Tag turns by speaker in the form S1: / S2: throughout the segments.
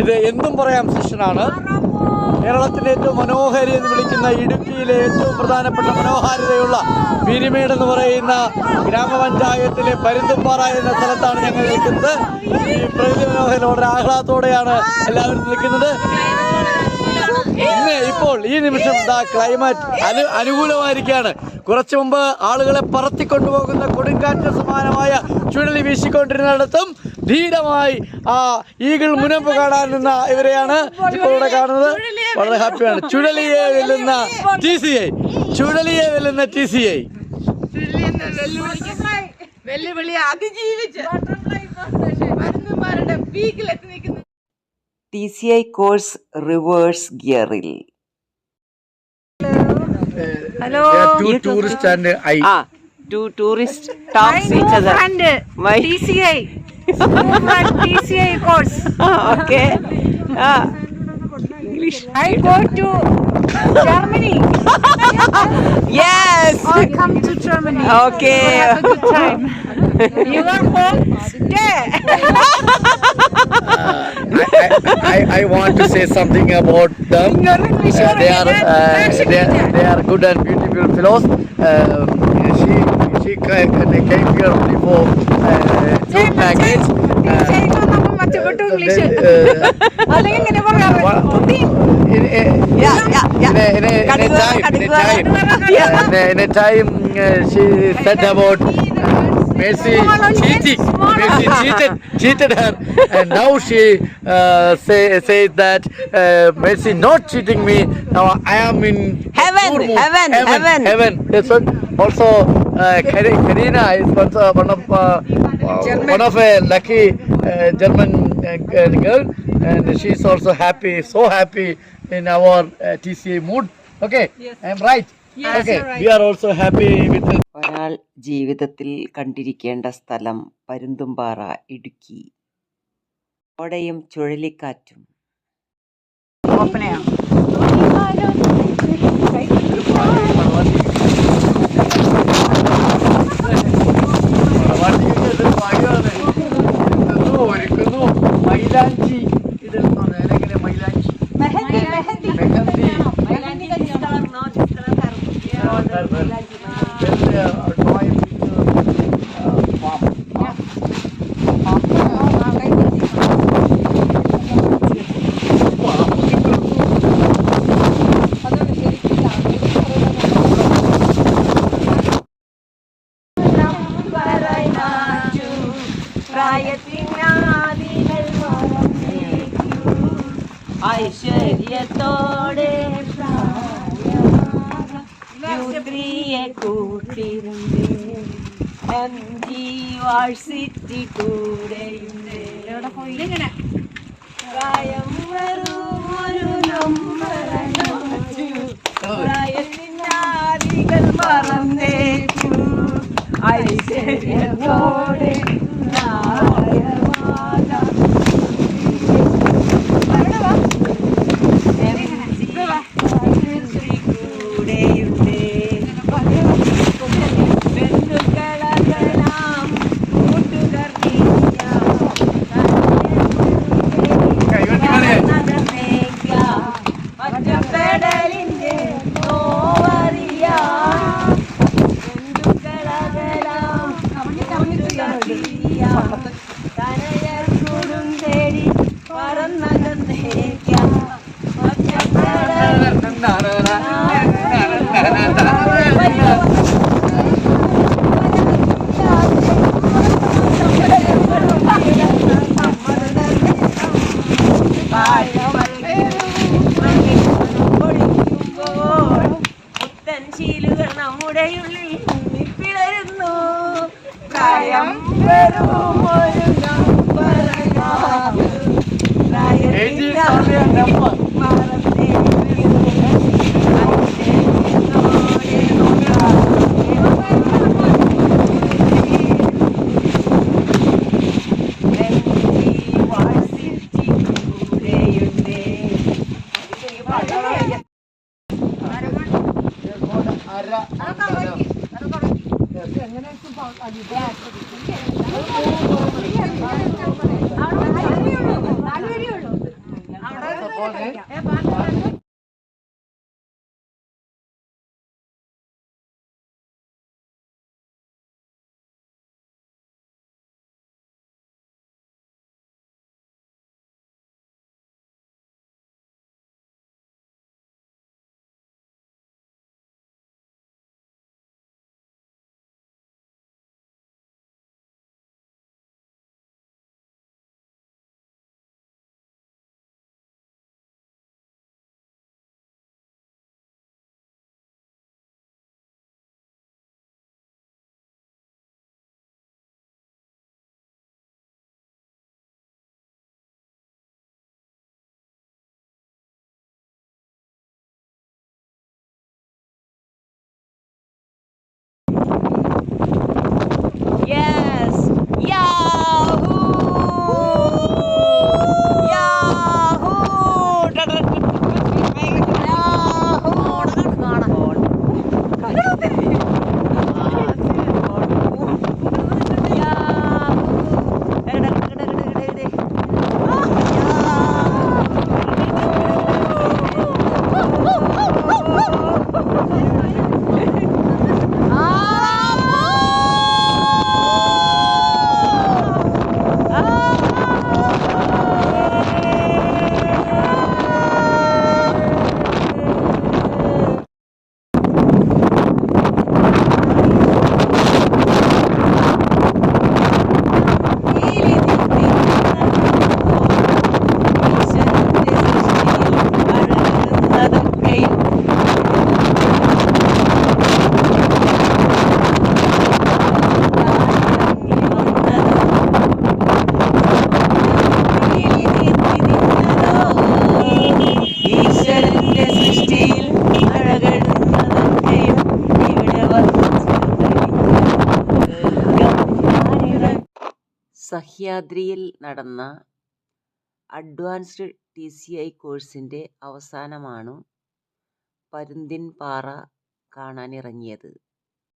S1: ഇത് എന്തും പറയാം സെഷനാണ്. കേരളത്തിലെ ഏറ്റവും മനോഹാരി എന്ന് വിളിക്കുന്ന ഇടുക്കിയിലെ ഏറ്റവും പ്രധാനപ്പെട്ട മനോഹാരിതയുള്ള പീരിമേട് എന്ന് പറയുന്ന ഗ്രാമപഞ്ചായത്തിലെ പരുന്തുംപാറ എന്ന സ്ഥലത്താണ് ഞങ്ങൾ നിൽക്കുന്നത്. ഈ പ്രകൃതി മനോഹരം വളരെ ആഹ്ലാദത്തോടെയാണ് എല്ലാവരും നിൽക്കുന്നത്. ഇപ്പോൾ ഈ നിമിഷം ക്ലൈമറ്റ് അനുകൂലമായിരിക്കുകയാണ്. കുറച്ചു മുമ്പ് ആളുകളെ പറത്തിക്കൊണ്ടുപോകുന്ന കൊടുങ്കാറ്റ് സമാനമായ ചുഴലി വീശിക്കൊണ്ടിരുന്നിടത്തും ധീരമായി ആ ഈഗിൾ മുനമ്പ് കാണാൻ നിന്ന ഇവരെയാണ് ഇപ്പോൾ ഇവിടെ കാണുന്നത്. വളരെ ഹാപ്പിയാണ്. ചുഴലിയെ വെല്ലുന്ന TCI, ചുഴലിയെ വെല്ലുന്ന TCI.
S2: വെല്ലുവിളി അതിജീവിച്ച്
S3: TCI കോഴ്സ് റിവേഴ്സ് ഗിയറിൽ.
S2: Hello.
S1: Two tourists and
S3: Two tourists talks each other.
S2: My TCI. TCI course.
S3: Okay. English.
S2: I go to Germany.
S3: Yes.
S2: I come to Germany.
S3: Okay.
S2: Have a good time. You are home. Stay.
S1: I want to say something about them. They are good and beautiful fellows. She came here only for tour package. In a time she said about Messi cheated her, and now she says that Messi not cheating me. Now I am in
S3: Heaven.
S1: That's what. Also, Karina is one of a lucky German girl, and she is also happy, so happy in our TCA mood. Okay, yes. I am right. Yes, okay, right. We are also happy with it.
S3: ഒരാൾ ജീവിതത്തിൽ കണ്ടിരിക്കേണ്ട സ്ഥലം പരുന്തുംപാറ, ഇടുക്കി. കോടയും ചുഴലിക്കാറ്റും.
S1: മൈലാഞ്ചി ഇടുന്നത് എങ്ങനെ? മൈലാഞ്ചി
S3: ഐശ്വര്യത്തോടെ യുദ്രിയെ കൂട്ടിരുന്നേ, varsity കൂടെയുണ്ടേ. പ്രായം വെറുമൊരു നമ്പറച്ചു, പ്രായത്തിനാദികൾ മറന്നേറ്റു, ഐശ്വര്യത്തോടെ ശീലുകൾ നമ്മുടെ ഉള്ളിൽ പിളരുന്നു. പ്രായം വെറും ഒരു
S2: നമ്പർ
S3: Yes! Yahoo! Yahoo! ഈശ്വരന്റെ സൃഷ്ടിയിൽ അഴകഴുന്നതൊക്കെയും ഇവിടെ സഹ്യാദ്രിയിൽ നടന്ന അഡ്വാൻസ്ഡ് TCI കോഴ്സിൻ്റെ അവസാനമാണ് പരുന്തിൻ പാറ കാണാനിറങ്ങിയത്.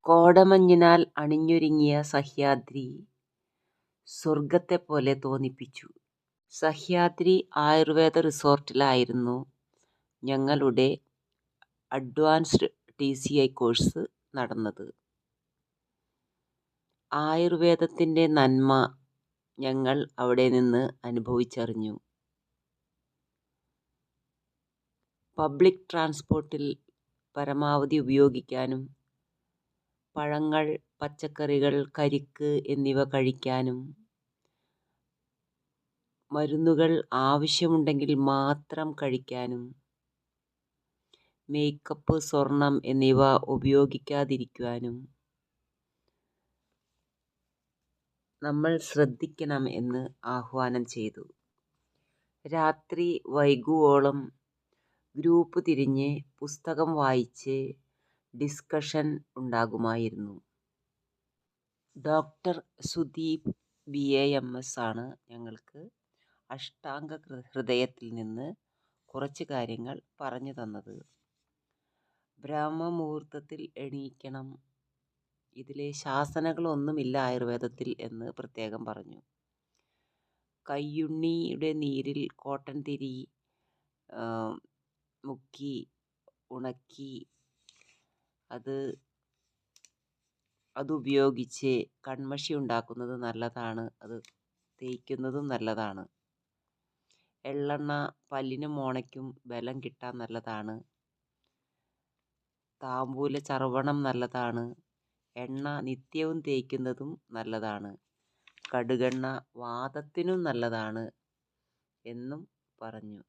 S3: കോടമഞ്ഞിനാൽ അണിഞ്ഞൊരുങ്ങിയ സഹ്യാദ്രി സ്വർഗത്തെപ്പോലെ തോന്നിപ്പിച്ചു. സഹ്യാദ്രി ആയുർവേദ റിസോർട്ടിലായിരുന്നു ഞങ്ങളുടെ അഡ്വാൻസ്ഡ് TCI കോഴ്സ് നടന്നത്. ആയുർവേദത്തിൻ്റെ നന്മ ഞങ്ങൾ അവിടെ നിന്ന് അനുഭവിച്ചറിഞ്ഞു. പബ്ലിക് ട്രാൻസ്പോർട്ടിൽ പരമാവധി ഉപയോഗിക്കാനും പഴങ്ങൾ, പച്ചക്കറികൾ, കരിക്ക് എന്നിവ കഴിക്കാനും മരുന്നുകൾ ആവശ്യമുണ്ടെങ്കിൽ മാത്രം കഴിക്കാനും മേക്കപ്പ്, സ്വർണം എന്നിവ ഉപയോഗിക്കാതിരിക്കാനും നമ്മൾ ശ്രദ്ധിക്കണം എന്ന് ആഹ്വാനം ചെയ്തു. രാത്രി വൈകുവോളം ഗ്രൂപ്പ് തിരിഞ്ഞ് പുസ്തകം വായിച്ച് ഡിസ്കഷൻ ഉണ്ടാകുമായിരുന്നു. ഡോക്ടർ സുദീപ് BAMS ആണ് ഞങ്ങൾക്ക് അഷ്ടാംഗ ഹൃദയത്തിൽ നിന്ന് കുറച്ച് കാര്യങ്ങൾ പറഞ്ഞു തന്നത്. ബ്രഹ്മമുഹൂർത്തത്തിൽ എണീക്കണം, ഇതിലെ ശാസനകളൊന്നുമില്ല ആയുർവേദത്തിൽ എന്ന് പ്രത്യേകം പറഞ്ഞു. കയ്യുണ്ണിയുടെ നീരിൽ കോട്ടൺ തിരി മുക്കി ഉണക്കി അതുപയോഗിച്ച് കൺമഷി ഉണ്ടാക്കുന്നത് നല്ലതാണ്, അത് തേയ്ക്കുന്നതും നല്ലതാണ്. എള്ളെണ്ണ പല്ലിനും മോണയ്ക്കും ബലം കിട്ടാൻ നല്ലതാണ്. താമ്പൂല ചർവണം നല്ലതാണ്. എണ്ണ നിത്യവും തേയ്ക്കുന്നതും നല്ലതാണ്. കടുകെണ്ണ വാതത്തിനും നല്ലതാണ് എന്നും പറഞ്ഞു.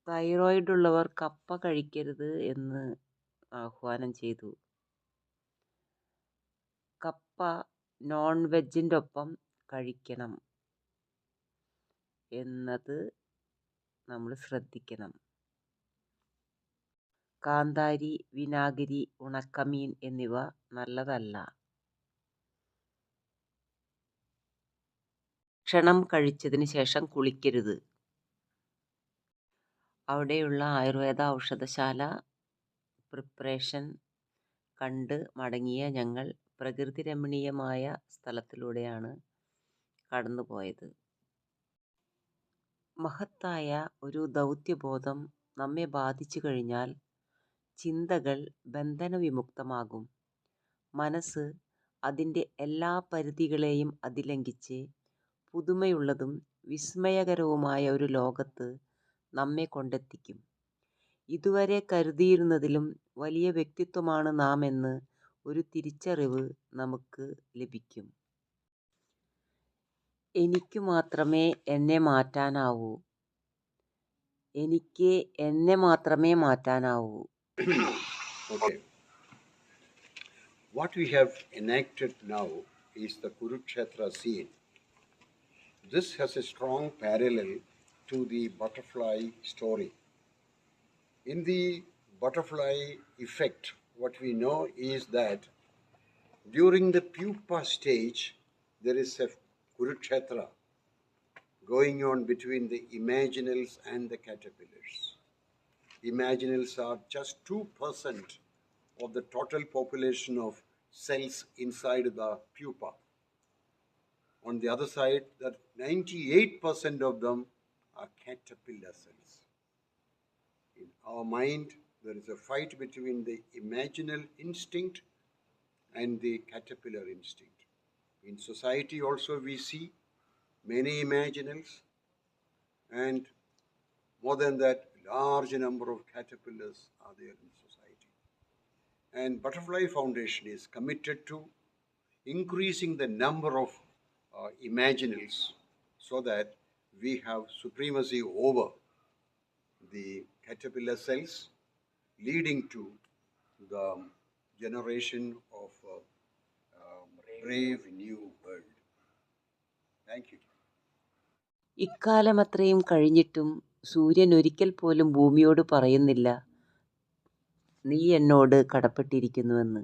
S3: തൈറോയിഡ് ഉള്ളവർ കപ്പ കഴിക്കരുത് എന്ന് ആഹ്വാനം ചെയ്തു. കപ്പ നോൺ വെജിൻ്റെ ഒപ്പം കഴിക്കണം എന്നത് നമ്മൾ ശ്രദ്ധിക്കണം. കാന്താരി, വിനാഗിരി, ഉണക്കമീൻ എന്നിവ നല്ലതല്ല. ഭക്ഷണം കഴിച്ചതിന് ശേഷം കുളിക്കരുത്. അവിടെയുള്ള ആയുർവേദ ഔഷധശാല പ്രിപ്പറേഷൻ കണ്ട് മടങ്ങിയ ഞങ്ങൾ പ്രകൃതി രമണീയമായ സ്ഥലത്തിലൂടെയാണ് കടന്നുപോയത്. മഹത്തായ ഒരു ദൗത്യബോധം നമ്മെ ബാധിച്ചു കഴിഞ്ഞാൽ ചിന്തകൾ ബന്ധനവിമുക്തമാകും. മനസ്സ് അതിൻ്റെ എല്ലാ പരിധികളെയും അതിലംഘിച്ച് പുതുമയുള്ളതും വിസ്മയകരവുമായ ഒരു ലോകത്ത് നമ്മെ കൊണ്ടെത്തിക്കും. ഇതുവരെ കരുതിയിരുന്നതിലും വലിയ വ്യക്തിത്വമാണ് നാം എന്ന് ഒരു തിരിച്ചറിവ് നമുക്ക് ലഭിക്കും. എനിക്ക് മാത്രമേ എന്നെ മാറ്റാനാവൂ. എനിക്ക് എന്നെ മാത്രമേ മാറ്റാനാവൂ.
S4: Okay. What we have enacted now is the Kurukshetra scene. This has a strong parallel to the butterfly story. In the butterfly effect, what we know is that during the pupa stage, there is a Kurukshetra going on between the imaginals and the caterpillars. Imaginals are just 2% of the total population of cells inside the pupa. On the other side, that 98% of them are caterpillar cells. In our mind, there is a fight between the imaginal instinct and the caterpillar instinct. In society also we see many imaginals and more than that, large number of caterpillars are there in society. And Butterfly Foundation is committed to increasing the number of imaginals so that we have supremacy over the caterpillar cells, leading to the generation of brave new world. Thank you.
S3: ഇക്കാലമത്രയും കഴിഞ്ഞിട്ടും സൂര്യൻ ഒരിക്കൽ പോലും ഭൂമിയോട് പറയുന്നില്ല, നീ എന്നോട് കടപ്പെട്ടിരിക്കുന്നുവെന്ന്.